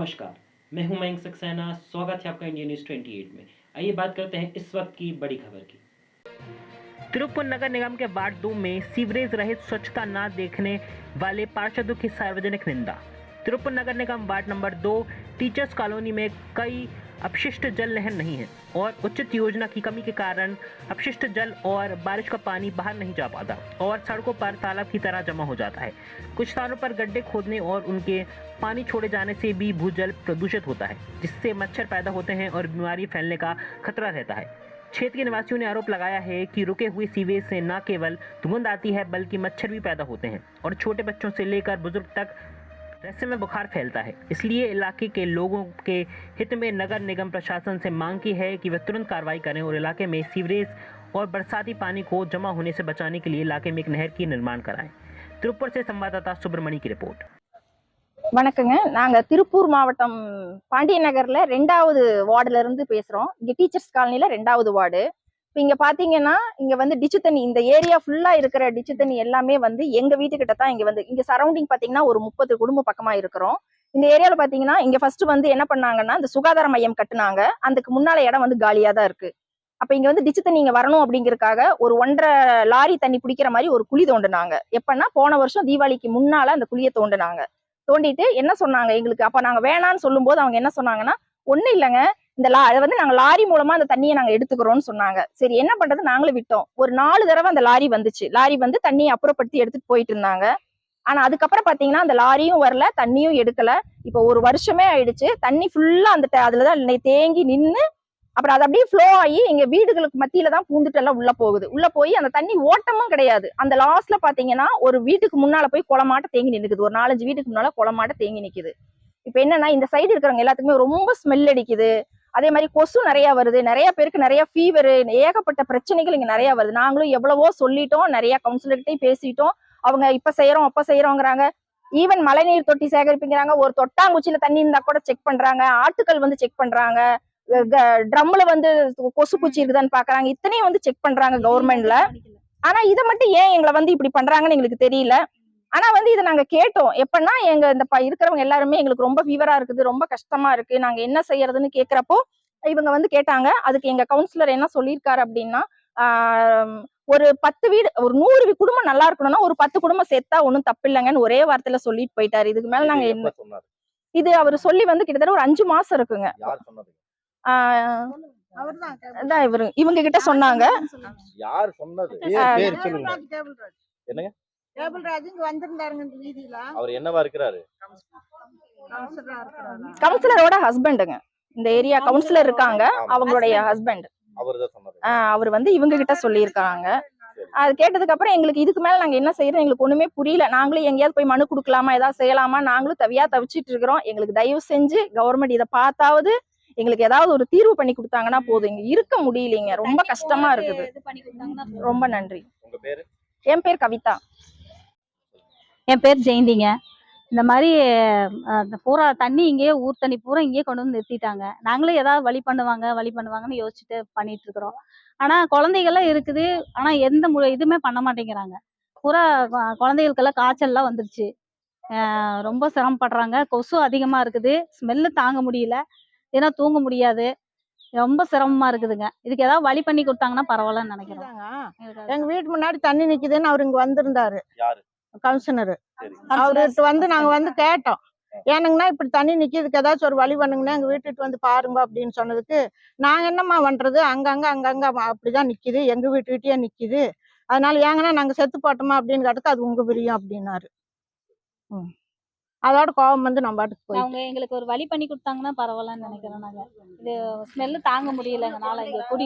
नमस्कार, मैं हूं मयंक सक्सेना। स्वागत है आपका इंडिया न्यूज़ 28 में। आइए बात करते हैं इस वक्त की बड़ी खबर की। तिरुपुर नगर निगम के वार्ड 2 में सीवरेज रहित स्वच्छता न देखने वाले पार्षदों की सार्वजनिक निंदा। तिरुपुर नगर निगम वार्ड नंबर 2 टीचर्स कॉलोनी में कई अपशिष्ट जल नहर नहीं है और उचित योजना की कमी के कारण अपशिष्ट जल और बारिश का पानी बाहर नहीं जा पाता और सड़कों पर तालाब की तरह जमा हो जाता है। कुछ स्थानों पर गड्ढे खोदने और उनके पानी छोड़े जाने से भी भूजल प्रदूषित होता है, जिससे मच्छर पैदा होते हैं और बीमारी फैलने का खतरा रहता है। क्षेत्र के निवासियों ने आरोप लगाया है कि रुके हुए सीवेज से न केवल दुर्गंध आती है बल्कि मच्छर भी पैदा होते हैं और छोटे बच्चों से लेकर बुजुर्ग तक रहस्य में बुखार फैलता है। इसलिए इलाके के लोगों के हित में नगर निगम प्रशासन से मांग की है कि वे तुरंत कार्रवाई करें और इलाके में सीवरेज और बरसाती पानी को जमा होने से बचाने के लिए इलाके में एक नहर की निर्माण कराएं। तिरुपुर से संवाददाता सुब्रमणी की रिपोर्ट। வணக்கங்க. நாங்க திருப்பூர் மாவட்டம் பாண்டிய நகர்ல 2வது வார்டுல இருந்து பேசுறோம். இங்க டீச்சர்ஸ் காலனில 2வது வார்டு. இப்போ இங்க பாத்தீங்கன்னா இங்க வந்து டிச்சு தண்ணி, இந்த ஏரியா ஃபுல்லா இருக்கிற டிச்சு தண்ணி எல்லாமே வந்து எங்க வீட்டுக்கிட்ட தான் இங்க சரௌண்டிங் பாத்தீங்கன்னா ஒரு 30 குடும்ப பக்கமா இருக்கிறோம். இந்த ஏரியால பாத்தீங்கன்னா இங்க ஃபர்ஸ்ட் வந்து என்ன பண்ணாங்கன்னா இந்த சுகாதார மையம் கட்டுனாங்க. அதுக்கு முன்னால இடம் வந்து காலியா தான் இருக்கு. அப்ப இங்க வந்து டிச்சு தண்ணி இங்க வரணும் அப்படிங்கறக்காக ஒரு 1.5 லாரி தண்ணி பிடிக்கிற மாதிரி ஒரு குழி தோண்டுனாங்க. எப்பன்னா போன வருஷம் தீபாவளிக்கு முன்னால அந்த குழியை தோண்டுனாங்க. தோண்டிட்டு என்ன சொன்னாங்க எங்களுக்கு, அப்ப நாங்க வேணான்னு சொல்லும் போது அவங்க என்ன சொன்னாங்கன்னா, ஒண்ணு இல்லைங்க, அதை வந்து நாங்க லாரி மூலமா அந்த தண்ணியை நாங்க எடுத்துக்கிறோம்னு சொன்னாங்க. சரி என்ன பண்றது, நாங்களும் விட்டோம். ஒரு 4 தடவை அந்த லாரி வந்துச்சு. லாரி வந்து தண்ணியை அப்புறப்படுத்தி எடுத்துட்டு போயிட்டு இருந்தாங்க. ஆனா அதுக்கப்புறம் பாத்தீங்கன்னா அந்த லாரியும் வரல, தண்ணியும் எடுக்கல. இப்ப ஒரு வருஷமே ஆயிடுச்சு. தண்ணி ஃபுல்லா அந்த அதுலதான் தேங்கி நின்னு அப்புறம் அது அப்படியே ஃப்ளோ ஆகி எங்க வீடுகளுக்கு மத்தியில தான் பூந்துட்டு எல்லாம் உள்ள போகுது. உள்ள போய் அந்த தண்ணி ஓட்டமும் கிடையாது. அந்த லாஸ்ட்ல பாத்தீங்கன்னா ஒரு வீட்டுக்கு முன்னால போய் குளமாட்ட தேங்கி நிக்குது. ஒரு 4-5 வீட்டுக்கு முன்னால குளமாட்ட தேங்கி நிக்குது. இப்ப என்னன்னா இந்த சைடு இருக்கிறவங்க எல்லாத்துக்குமே ரொம்ப ஸ்மெல் அடிக்குது. அதே மாதிரி கொசு நிறைய வருது. நிறைய பேருக்கு நிறைய ஃபீவர், ஏகப்பட்ட பிரச்சனைகள் இங்க நிறைய வருது. நாங்களும் எவ்வளவோ சொல்லிட்டோம், நிறைய கவுன்சிலர்கிட்டையும் பேசிட்டோம். அவங்க இப்ப செய்யறோம் அப்ப செய்யறோங்கிறாங்க. ஈவன் மழைநீர் தொட்டி சேகரிப்புங்கிறாங்க. ஒரு தொட்டாங்குச்சியில தண்ணி இருந்தா கூட செக் பண்றாங்க. ஆட்டுக்கள் வந்து செக் பண்றாங்க. ட்ரம்ல வந்து கொசு பூச்சி இருக்குதான்னு பாக்குறாங்க. இத்தனையும் வந்து செக் பண்றாங்க கவர்மெண்ட்ல. ஆனா இதை மட்டும் ஏன் எங்களை வந்து இப்படி பண்றாங்கன்னு எங்களுக்கு தெரியல. ஆனா வந்து இதை நாங்க கேட்டோம். எப்பன்னா எங்க இந்த இருக்கிறவங்க எல்லாருமே எங்களுக்கு ரொம்ப ஃபீவரா இருக்குது, ரொம்ப கஷ்டமா இருக்கு, நாங்க என்ன செய்யறதுன்னு கேக்குறப்போ இவங்க வந்து கேட்டாங்க. அதுக்கு எங்க கவுன்சிலர் என்ன சொல்லியிருக்காரு அப்படின்னா, ஒரு 10 வீடு, ஒரு 100 குடும்பம் நல்லா இருக்கணும்னா ஒரு 10 குடும்பம் சேர்த்தா ஒன்னும் தப்பு இல்லைங்கன்னு ஒரே வார்த்தையில சொல்லிட்டு போயிட்டாரு. இதுக்கு மேல நாங்க என்ன, இது அவர் சொல்லி வந்து கிட்டத்தட்ட ஒரு 5 மாசம் இருக்குங்க. இவங்க கிட்ட சொன்னாங்க. யார் சொன்னது? என்னங்க? கேபிள்ராஜ் இங்க வந்திருந்தாருங்க இந்த வீதியில. அவர் என்னவா இருக்கிறாரு? கவுன்சிலரோட ஹஸ்பண்டுங்க. இந்த ஏரியா கவுன்சிலர் இருக்காங்க, அவங்களுடைய ஹஸ்பண்ட். அவர்தான் சொன்னாரு. அவர் வந்து இவங்க கிட்ட சொல்லியிருக்காங்க. அது கேட்டதுக்கு அப்புறம் எங்களுக்கு இதுக்கு மேல நாங்க என்ன செய்யறது எங்களுக்கு ஒண்ணுமே புரியல. நாங்களும் எங்கேயாவது போய் மனு கொடுக்கலாமா, ஏதாவது செய்யலாமா, நாங்களும் தவிச்சிட்டு இருக்கிறோம். எங்களுக்கு தயவு செஞ்சு கவர்மெண்ட் இதை பார்த்தாவது எங்களுக்கு ஏதாவது ஒரு தீர்வு பண்ணி கொடுத்தாங்கன்னா போதும். இங்க இருக்க முடியலைங்க, ரொம்ப கஷ்டமா இருக்குது. ரொம்ப நன்றி. உங்க பேரு? என் பேர் கவிதா. என் பேர் ஜெயந்திங்க. இந்த மாதிரி பூரா தண்ணி இங்கேயே ஊர் தண்ணி பூரா இங்கேயே கொண்டு வந்து நிறுத்திட்டாங்க. நாங்களும் ஏதாவது வழி பண்ணுவாங்கன்னு யோசிச்சுட்டு பண்ணிட்டு இருக்கிறோம். ஆனா குழந்தைகள்லாம் இருக்குது, ஆனா எந்த இதுவுமே பண்ண மாட்டேங்கிறாங்க. பூரா குழந்தைகளுக்கெல்லாம் காய்ச்சல்லாம் வந்துருச்சு. ரொம்ப சிரமப்படுறாங்க. கொசு அதிகமா இருக்குது, ஸ்மெல்லு தாங்க முடியல, ஏன்னா தூங்க முடியாது, ரொம்ப சிரமமா இருக்குதுங்க. இதுக்கு ஏதாவது வழி பண்ணி கொடுத்தாங்கன்னா பரவாயில்லன்னு நினைக்கிறேன். எங்க வீட்டு முன்னாடி தண்ணி நிக்குதுன்னு அவர் இங்க வந்திருந்தாரு, கமிஷனர். அவர்கிட்ட வந்து நாங்க வந்து கேட்டோம், ஏனுங்கன்னா இப்படி தண்ணி நிக்கிறதுக்கு ஏதாச்சும் ஒரு வழி பண்ணுங்கன்னா எங்க வீட்டுக்கு வந்து பாருங்க அப்படின்னு சொன்னதுக்கு, நாங்க என்னம்மா பண்றது, அங்கங்க அப்படிதான் நிக்குது, எங்க வீட்டுக்கிட்டயே நிக்குது, அதனால ஏங்கன்னா நாங்க செத்து போட்டோமா அப்படின்னு கேட்டது, அது உங்க பிரியம் அப்படின்னாரு. அதோட கோபம் வந்து நம்ம பாட்டுக்கு போய் அவங்க எங்களுக்கு ஒரு வழி பண்ணி கொடுத்தாங்கன்னா பரவாயில்லன்னு நினைக்கிறோம். நாங்க இது ஸ்மெல்லு தாங்க முடியல, எங்கனால இங்க குடி